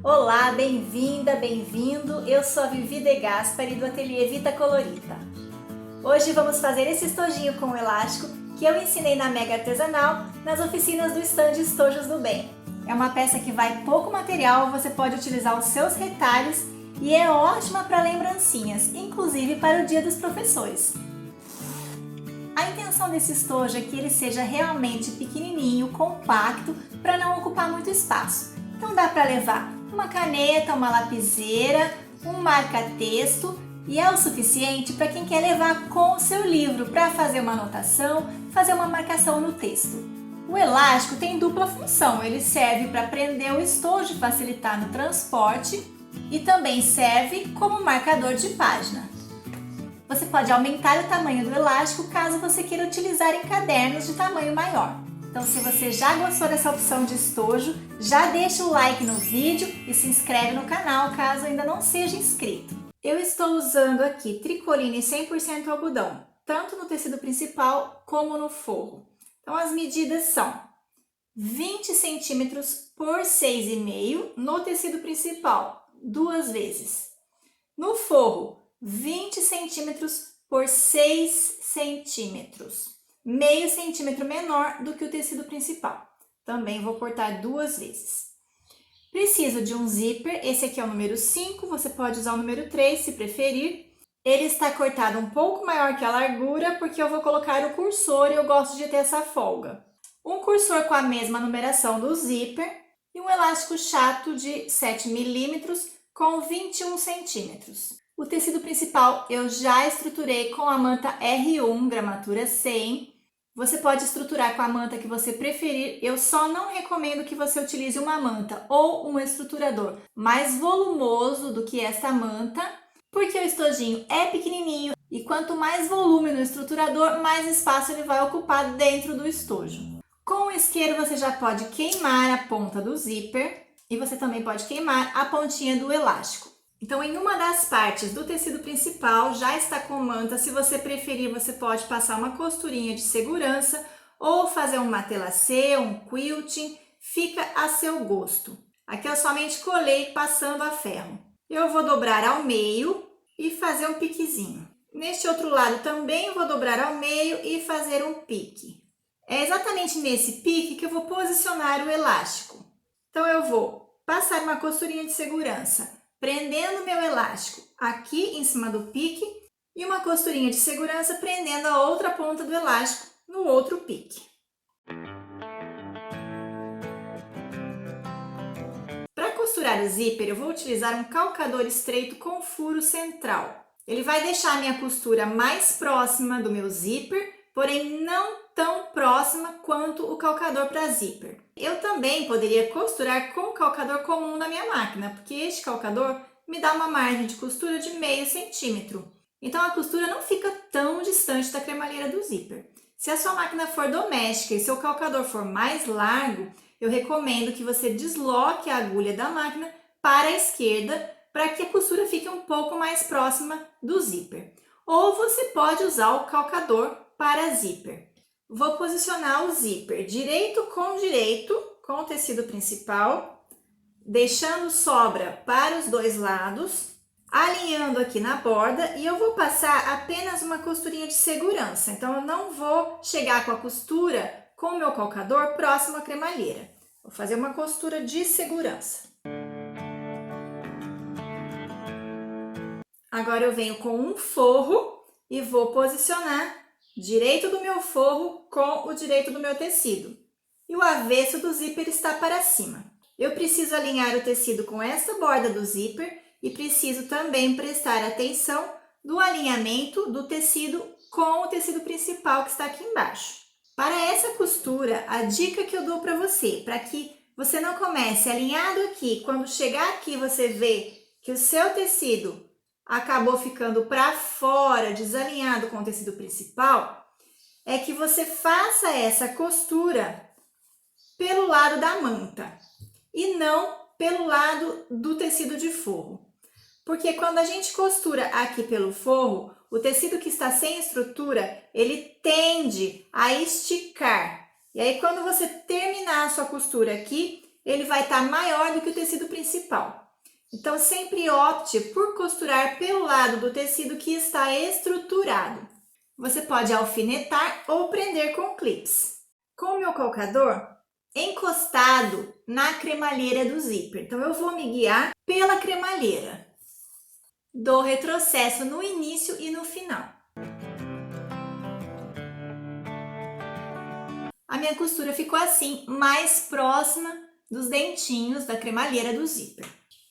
Olá, bem-vinda, bem-vindo! Eu sou a Vivi De Gaspari do Ateliê Vita Colorita. Hoje vamos fazer esse estojinho com elástico que eu ensinei na Mega Artesanal nas oficinas do stand Estojos do Bem. É uma peça que vai pouco material, você pode utilizar os seus retalhos e é ótima para lembrancinhas, inclusive para o Dia dos Professores. A intenção desse estojo é que ele seja realmente pequenininho, compacto, para não ocupar muito espaço. Então dá para levar uma caneta, uma lapiseira, um marca-texto e é o suficiente para quem quer levar com o seu livro para fazer uma anotação, fazer uma marcação no texto. O elástico tem dupla função, ele serve para prender o estojo e facilitar no transporte e também serve como marcador de página. Você pode aumentar o tamanho do elástico caso você queira utilizar em cadernos de tamanho maior. Então, se você já gostou dessa opção de estojo, já deixa o like no vídeo e se inscreve no canal caso ainda não seja inscrito. Eu estou usando aqui tricoline 100% algodão, tanto no tecido principal como no forro. Então, as medidas são 20 centímetros por 6,5 no tecido principal, 2 vezes. No forro, 20 centímetros por 6 centímetros. Meio centímetro menor do que o tecido principal. Também vou cortar 2 vezes. Preciso de um zíper, esse aqui é o número 5, você pode usar o número 3 se preferir. Ele está cortado um pouco maior que a largura, porque eu vou colocar o cursor e eu gosto de ter essa folga. Um cursor com a mesma numeração do zíper e um elástico chato de 7 milímetros com 21 centímetros. O tecido principal eu já estruturei com a manta R1, gramatura 100. Você pode estruturar com a manta que você preferir, eu só não recomendo que você utilize uma manta ou um estruturador mais volumoso do que esta manta, porque o estojinho é pequenininho e quanto mais volume no estruturador, mais espaço ele vai ocupar dentro do estojo. Com o isqueiro você já pode queimar a ponta do zíper e você também pode queimar a pontinha do elástico. Então, em uma das partes do tecido principal já está com manta. Se você preferir, você pode passar uma costurinha de segurança ou fazer um matelassé, um quilting, fica a seu gosto. Aqui eu somente colei passando a ferro. Eu vou dobrar ao meio e fazer um piquezinho. Neste outro lado também vou dobrar ao meio e fazer um pique. É exatamente nesse pique que eu vou posicionar o elástico. Então, eu vou passar uma costurinha de segurança, prendendo meu elástico aqui em cima do pique e uma costurinha de segurança prendendo a outra ponta do elástico no outro pique. Para costurar o zíper, eu vou utilizar um calcador estreito com furo central. Ele vai deixar a minha costura mais próxima do meu zíper, porém não tão próxima quanto o calcador para zíper. Eu também poderia costurar com o calcador comum da minha máquina, porque este calcador me dá uma margem de costura de meio centímetro. Então a costura não fica tão distante da cremalheira do zíper. Se a sua máquina for doméstica e seu calcador for mais largo, eu recomendo que você desloque a agulha da máquina para a esquerda para que a costura fique um pouco mais próxima do zíper. Ou você pode usar o calcador para zíper. Vou posicionar o zíper direito com o tecido principal, deixando sobra para os dois lados, alinhando aqui na borda e eu vou passar apenas uma costurinha de segurança. Então, eu não vou chegar com a costura com o meu calcador próximo à cremalheira. Vou fazer uma costura de segurança. Agora eu venho com um forro e vou posicionar direito do meu forro com o direito do meu tecido. E o avesso do zíper está para cima. Eu preciso alinhar o tecido com essa borda do zíper e preciso também prestar atenção no alinhamento do tecido com o tecido principal que está aqui embaixo. Para essa costura, a dica que eu dou para você, para que você não comece alinhado aqui, quando chegar aqui você vê que o seu tecido acabou ficando para fora, desalinhado com o tecido principal, é que você faça essa costura pelo lado da manta e não pelo lado do tecido de forro. Porque quando a gente costura aqui pelo forro, o tecido que está sem estrutura, ele tende a esticar. E aí, quando você terminar a sua costura aqui, ele vai estar maior do que o tecido principal. Então, sempre opte por costurar pelo lado do tecido que está estruturado. Você pode alfinetar ou prender com clips. Com o meu calcador encostado na cremalheira do zíper. Então, eu vou me guiar pela cremalheira. Dou retrocesso no início e no final. A minha costura ficou assim, mais próxima dos dentinhos da cremalheira do zíper.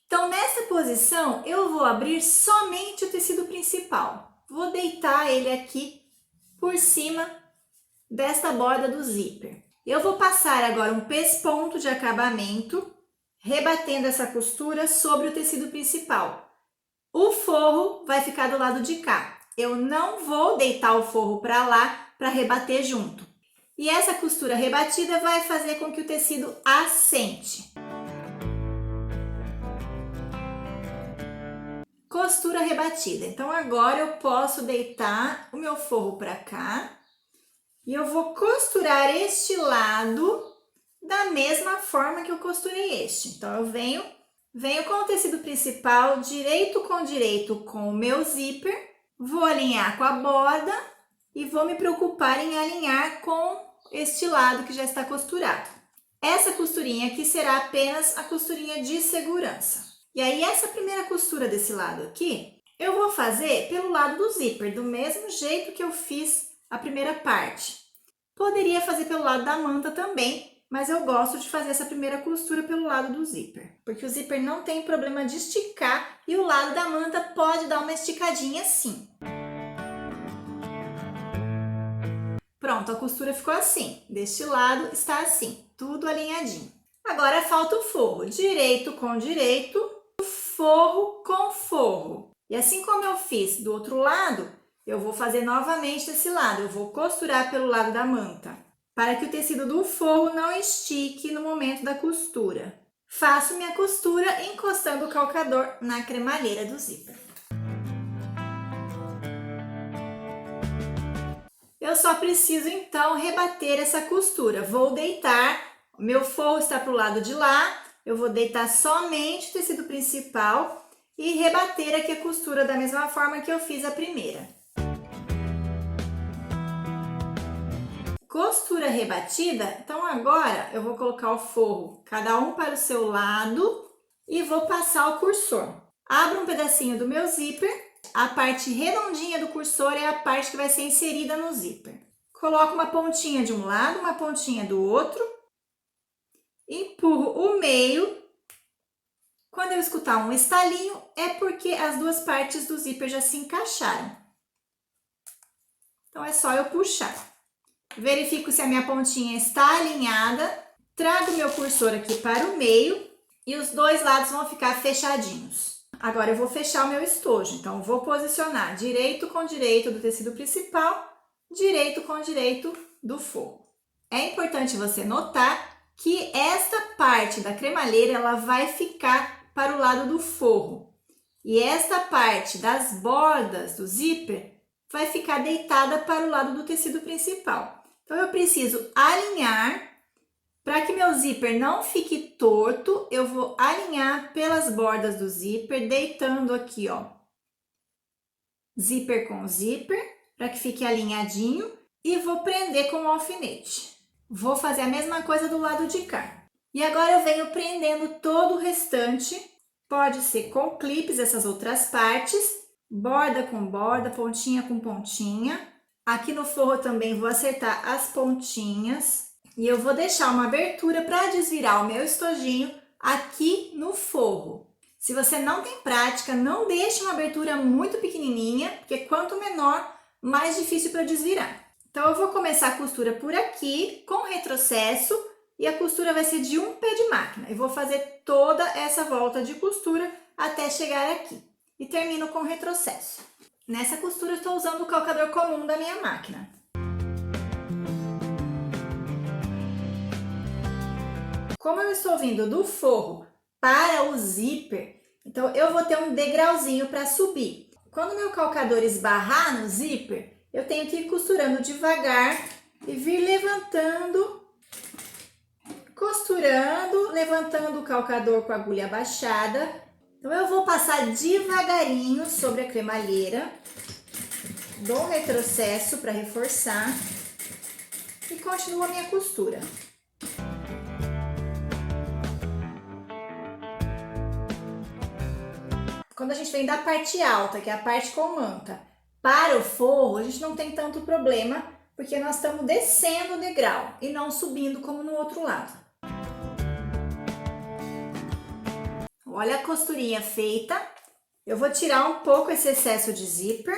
Então, nessa posição, eu vou abrir somente o tecido principal. Vou deitar ele aqui por cima desta borda do zíper. Eu vou passar agora um pesponto de acabamento, rebatendo essa costura sobre o tecido principal. O forro vai ficar do lado de cá. Eu não vou deitar o forro para lá para rebater junto. E essa costura rebatida vai fazer com que o tecido assente. Costura rebatida. Então, agora eu posso deitar o meu forro para cá e eu vou costurar este lado da mesma forma que eu costurei este. Então, eu venho com o tecido principal, direito com o meu zíper, vou alinhar com a borda e vou me preocupar em alinhar com este lado que já está costurado. Essa costurinha aqui será apenas a costurinha de segurança. E aí, essa primeira costura desse lado aqui, eu vou fazer pelo lado do zíper, do mesmo jeito que eu fiz a primeira parte. Poderia fazer pelo lado da manta também, mas eu gosto de fazer essa primeira costura pelo lado do zíper, porque o zíper não tem problema de esticar e o lado da manta pode dar uma esticadinha sim. Pronto, a costura ficou assim. Deste lado está assim, tudo alinhadinho. Agora falta o forro, direito com direito, forro com forro. E assim como eu fiz do outro lado, eu vou fazer novamente desse lado. Eu vou costurar pelo lado da manta, para que o tecido do forro não estique no momento da costura. Faço minha costura encostando o calcador na cremalheira do zíper. Eu só preciso então rebater essa costura. Vou deitar, o meu forro está para o lado de lá, eu vou deitar somente o tecido principal e rebater aqui a costura da mesma forma que eu fiz a primeira. Costura rebatida, então agora eu vou colocar o forro, cada um para o seu lado e vou passar o cursor. Abro um pedacinho do meu zíper, a parte redondinha do cursor é a parte que vai ser inserida no zíper. Coloco uma pontinha de um lado, uma pontinha do outro, empurro o meio. Quando eu escutar um estalinho, é porque as duas partes do zíper já se encaixaram. Então, é só eu puxar. Verifico se a minha pontinha está alinhada, trago meu cursor aqui para o meio e os dois lados vão ficar fechadinhos. Agora, eu vou fechar o meu estojo, então vou posicionar direito com direito do tecido principal, direito com direito do forro. É importante você notar que esta parte da cremalheira ela vai ficar para o lado do forro e esta parte das bordas do zíper vai ficar deitada para o lado do tecido principal. Então, eu preciso alinhar. Para que meu zíper não fique torto, eu vou alinhar pelas bordas do zíper, deitando aqui, ó, zíper com zíper, para que fique alinhadinho, e vou prender com o alfinete. Vou fazer a mesma coisa do lado de cá. E agora eu venho prendendo todo o restante, pode ser com clipes essas outras partes, borda com borda, pontinha com pontinha. Aqui no forro também vou acertar as pontinhas. E eu vou deixar uma abertura para desvirar o meu estojinho aqui no forro. Se você não tem prática, não deixe uma abertura muito pequenininha, porque quanto menor, mais difícil para desvirar. Então, eu vou começar a costura por aqui, com retrocesso, e a costura vai ser de um pé de máquina. Eu vou fazer toda essa volta de costura até chegar aqui. E termino com retrocesso. Nessa costura, eu estou usando o calcador comum da minha máquina. Como eu estou vindo do forro para o zíper, então eu vou ter um degrauzinho para subir. Quando meu calcador esbarrar no zíper, eu tenho que ir costurando devagar e vir levantando costurando, levantando o calcador com a agulha abaixada. Então eu vou passar devagarinho sobre a cremalheira, dou um retrocesso para reforçar e continuo a minha costura. Quando a gente vem da parte alta, que é a parte com manta, para o forro, a gente não tem tanto problema, porque nós estamos descendo o degrau e não subindo como no outro lado. Olha a costurinha feita. Eu vou tirar um pouco esse excesso de zíper,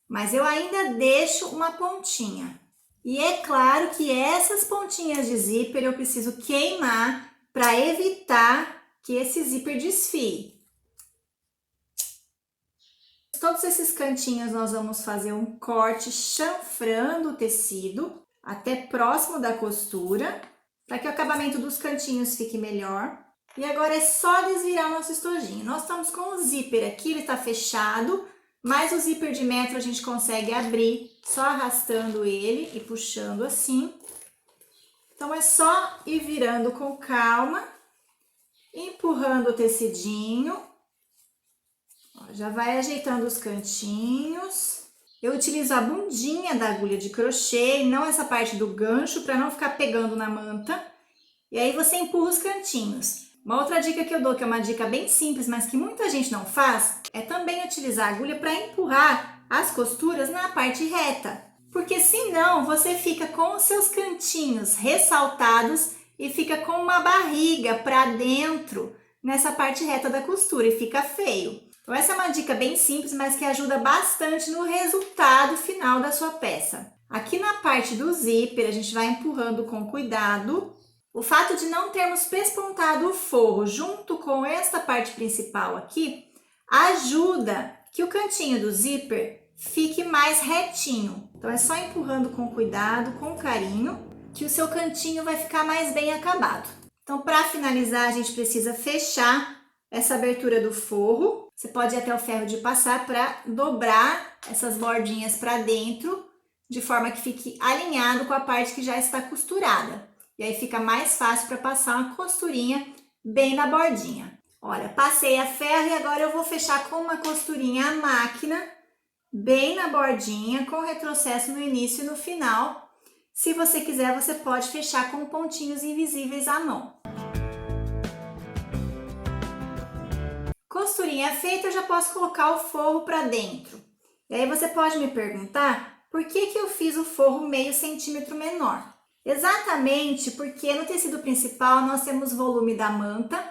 mas eu ainda deixo uma pontinha. E é claro que essas pontinhas de zíper eu preciso queimar para evitar que esse zíper desfie. Todos esses cantinhos nós vamos fazer um corte chanfrando o tecido até próximo da costura, para que o acabamento dos cantinhos fique melhor. E agora é só desvirar o nosso estojinho. Nós estamos com o zíper aqui, ele está fechado, mas o zíper de metro a gente consegue abrir só arrastando ele e puxando assim. Então é só ir virando com calma, empurrando o tecidinho. Já vai ajeitando os cantinhos. Eu utilizo a bundinha da agulha de crochê e não essa parte do gancho para não ficar pegando na manta. E aí você empurra os cantinhos. Uma outra dica que eu dou, que é uma dica bem simples, mas que muita gente não faz, é também utilizar a agulha para empurrar as costuras na parte reta. Porque senão você fica com os seus cantinhos ressaltados e fica com uma barriga para dentro nessa parte reta da costura e fica feio. Então essa é uma dica bem simples, mas que ajuda bastante no resultado final da sua peça. Aqui na parte do zíper, a gente vai empurrando com cuidado. O fato de não termos pespontado o forro junto com esta parte principal aqui, ajuda que o cantinho do zíper fique mais retinho. Então é só empurrando com cuidado, com carinho, que o seu cantinho vai ficar mais bem acabado. Então para finalizar, a gente precisa fechar essa abertura do forro. Você pode ir até o ferro de passar para dobrar essas bordinhas para dentro, de forma que fique alinhado com a parte que já está costurada. E aí fica mais fácil para passar uma costurinha bem na bordinha. Olha, passei a ferro e agora eu vou fechar com uma costurinha à máquina, bem na bordinha, com retrocesso no início e no final. Se você quiser, você pode fechar com pontinhos invisíveis à mão. Costurinha feita, eu já posso colocar o forro para dentro. E aí você pode me perguntar por que eu fiz o forro meio centímetro menor. Exatamente porque no tecido principal nós temos volume da manta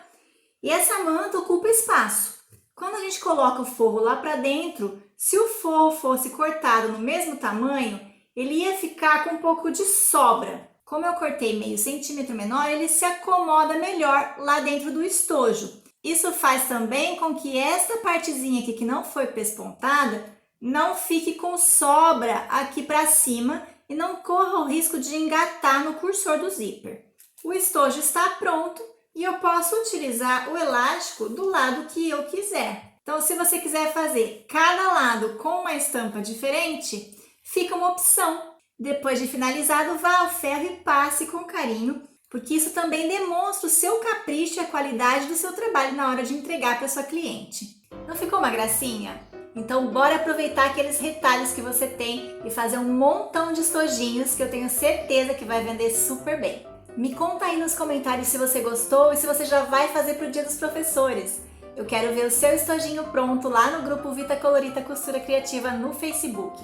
e essa manta ocupa espaço. Quando a gente coloca o forro lá para dentro, se o forro fosse cortado no mesmo tamanho, ele ia ficar com um pouco de sobra. Como eu cortei meio centímetro menor, ele se acomoda melhor lá dentro do estojo. Isso faz também com que esta partezinha aqui que não foi pespontada não fique com sobra aqui para cima e não corra o risco de engatar no cursor do zíper. O estojo está pronto e eu posso utilizar o elástico do lado que eu quiser. Então, se você quiser fazer cada lado com uma estampa diferente, fica uma opção. Depois de finalizado, vá ao ferro e passe com carinho, porque isso também demonstra o seu capricho e a qualidade do seu trabalho na hora de entregar para sua cliente. Não ficou uma gracinha? Então bora aproveitar aqueles retalhos que você tem e fazer um montão de estojinhos que eu tenho certeza que vai vender super bem. Me conta aí nos comentários se você gostou e se você já vai fazer para o Dia dos Professores. Eu quero ver o seu estojinho pronto lá no grupo Vita Colorita Costura Criativa no Facebook.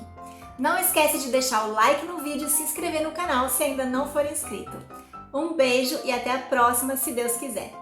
Não esquece de deixar o like no vídeo e se inscrever no canal se ainda não for inscrito. Um beijo e até a próxima, se Deus quiser!